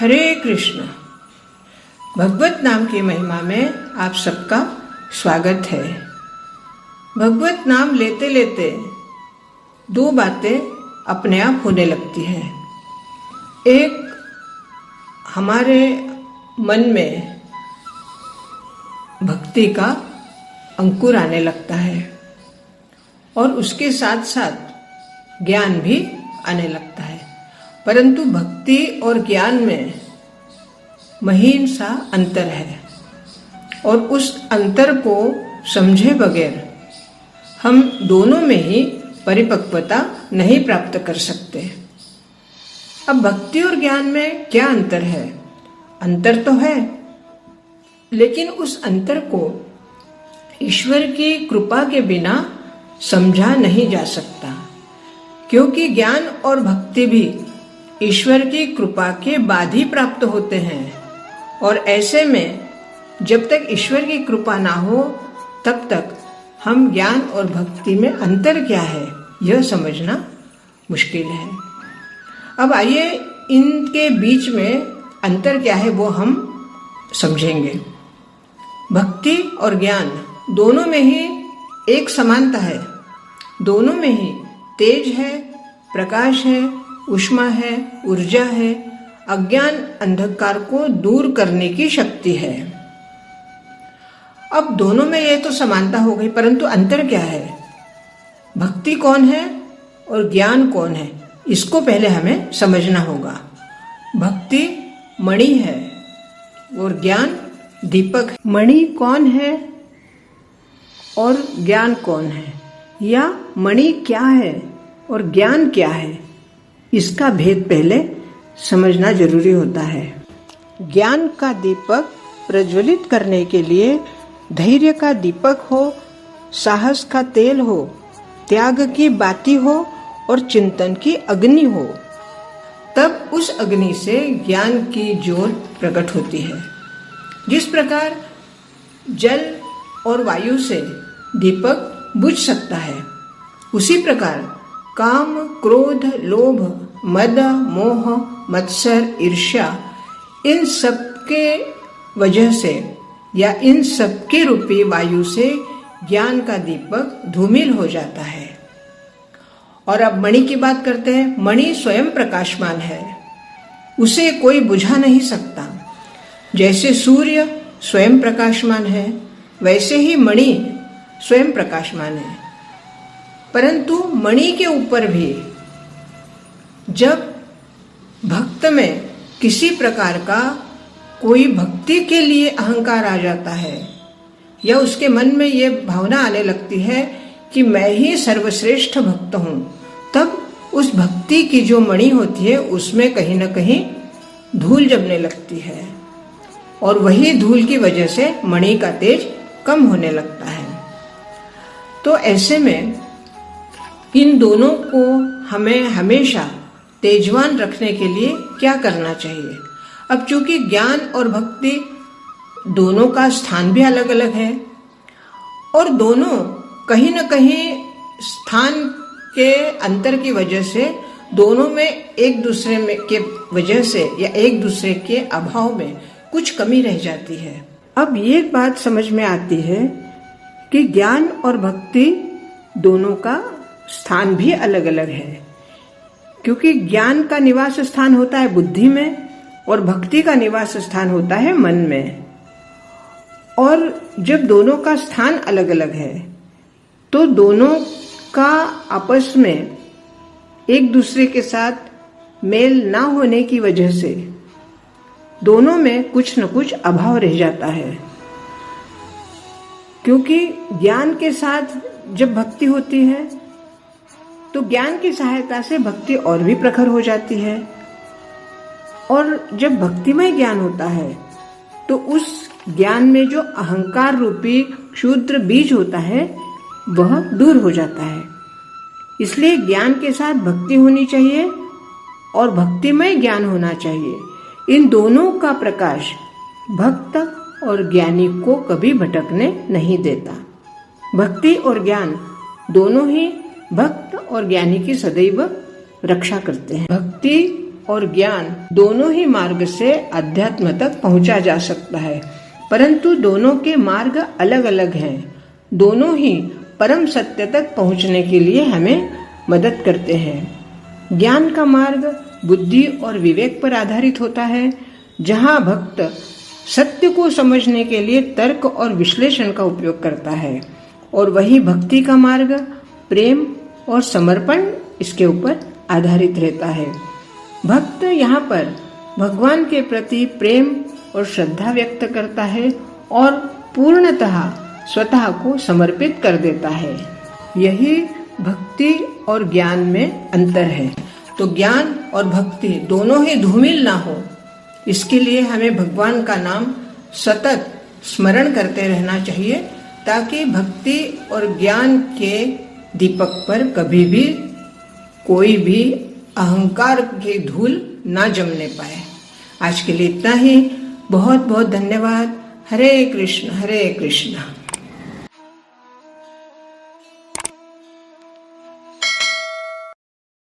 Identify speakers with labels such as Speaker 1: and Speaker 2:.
Speaker 1: हरे कृष्ण। भगवत नाम की महिमा में आप सबका स्वागत है। भगवत नाम लेते लेते दो बातें अपने आप होने लगती हैं। एक, हमारे मन में भक्ति का अंकुर आने लगता है और उसके साथ साथ ज्ञान भी आने लगता है। परंतु भक्ति और ज्ञान में महीन सा अंतर है और उस अंतर को समझे बगैर हम दोनों में ही परिपक्वता नहीं प्राप्त कर सकते। अब भक्ति और ज्ञान में क्या अंतर है? अंतर तो है, लेकिन उस अंतर को ईश्वर की कृपा के बिना समझा नहीं जा सकता, क्योंकि ज्ञान और भक्ति भी ईश्वर की कृपा के बाद ही प्राप्त होते हैं। और ऐसे में जब तक ईश्वर की कृपा ना हो तब तक हम ज्ञान और भक्ति में अंतर क्या है यह समझना मुश्किल है। अब आइए इनके बीच में अंतर क्या है वो हम समझेंगे। भक्ति और ज्ञान दोनों में ही एक समानता है, दोनों में ही तेज है, प्रकाश है, ऊष्मा है, ऊर्जा है, अज्ञान अंधकार को दूर करने की शक्ति है। अब दोनों में ये तो समानता हो गई, परंतु अंतर क्या है? भक्ति कौन है और ज्ञान कौन है, इसको पहले हमें समझना होगा। भक्ति मणि है और ज्ञान दीपक है। मणि कौन है और ज्ञान कौन है, या मणि क्या है और ज्ञान क्या है, इसका भेद पहले समझना जरूरी होता है। ज्ञान का दीपक प्रज्वलित करने के लिए धैर्य का दीपक हो, साहस का तेल हो, त्याग की बाती हो और चिंतन की अग्नि हो, तब उस अग्नि से ज्ञान की ज्योत प्रकट होती है। जिस प्रकार जल और वायु से दीपक बुझ सकता है, उसी प्रकार काम, क्रोध, लोभ, मद, मोह, मत्सर, ईर्ष्या, इन सब के वजह से या इन सब के रूपी वायु से ज्ञान का दीपक धूमिल हो जाता है। और अब मणि की बात करते हैं। मणि स्वयं प्रकाशमान है, उसे कोई बुझा नहीं सकता। जैसे सूर्य स्वयं प्रकाशमान है, वैसे ही मणि स्वयं प्रकाशमान है। परंतु मणि के ऊपर भी जब भक्त में किसी प्रकार का कोई भक्ति के लिए अहंकार आ जाता है या उसके मन में ये भावना आने लगती है कि मैं ही सर्वश्रेष्ठ भक्त हूँ, तब उस भक्ति की जो मणि होती है उसमें कहीं न कहीं धूल जमने लगती है और वही धूल की वजह से मणि का तेज कम होने लगता है। तो ऐसे में इन दोनों को हमें हमेशा तेजवान रखने के लिए क्या करना चाहिए? अब चूंकि ज्ञान और भक्ति दोनों का स्थान भी अलग अलग है और दोनों कहीं न कहीं स्थान के अंतर की वजह से दोनों में एक दूसरे में के वजह से या एक दूसरे के अभाव में कुछ कमी रह जाती है। अब ये बात समझ में आती है कि ज्ञान और भक्ति दोनों का स्थान भी अलग अलग है, क्योंकि ज्ञान का निवास स्थान होता है बुद्धि में और भक्ति का निवास स्थान होता है मन में। और जब दोनों का स्थान अलग अलग है तो दोनों का आपस में एक दूसरे के साथ मेल ना होने की वजह से दोनों में कुछ न कुछ अभाव रह जाता है। क्योंकि ज्ञान के साथ जब भक्ति होती है तो ज्ञान की सहायता से भक्ति और भी प्रखर हो जाती है, और जब भक्तिमय ज्ञान होता है तो उस ज्ञान में जो अहंकार रूपी क्षुद्र बीज होता है वह दूर हो जाता है। इसलिए ज्ञान के साथ भक्ति होनी चाहिए और भक्तिमय ज्ञान होना चाहिए। इन दोनों का प्रकाश भक्त और ज्ञानी को कभी भटकने नहीं देता। भक्ति और ज्ञान दोनों ही भक्त और ज्ञानी की सदैव रक्षा करते हैं। भक्ति और ज्ञान दोनों ही मार्ग से अध्यात्म तक पहुंचा जा सकता है, परंतु दोनों के मार्ग अलग अलग हैं। दोनों ही परम सत्य तक पहुंचने के लिए हमें मदद करते हैं। ज्ञान का मार्ग बुद्धि और विवेक पर आधारित होता है, जहां भक्त सत्य को समझने के लिए तर्क और विश्लेषण का उपयोग करता है, और वही भक्ति का मार्ग प्रेम और समर्पण इसके ऊपर आधारित रहता है। भक्त यहाँ पर भगवान के प्रति प्रेम और श्रद्धा व्यक्त करता है और पूर्णतः स्वतः को समर्पित कर देता है। यही भक्ति और ज्ञान में अंतर है। तो ज्ञान और भक्ति दोनों ही धूमिल ना हो, इसके लिए हमें भगवान का नाम सतत स्मरण करते रहना चाहिए, ताकि भक्ति और ज्ञान के दीपक पर कभी भी कोई भी अहंकार की धूल ना जमने पाए। आज के लिए इतना ही। बहुत बहुत धन्यवाद। हरे कृष्ण हरे कृष्ण।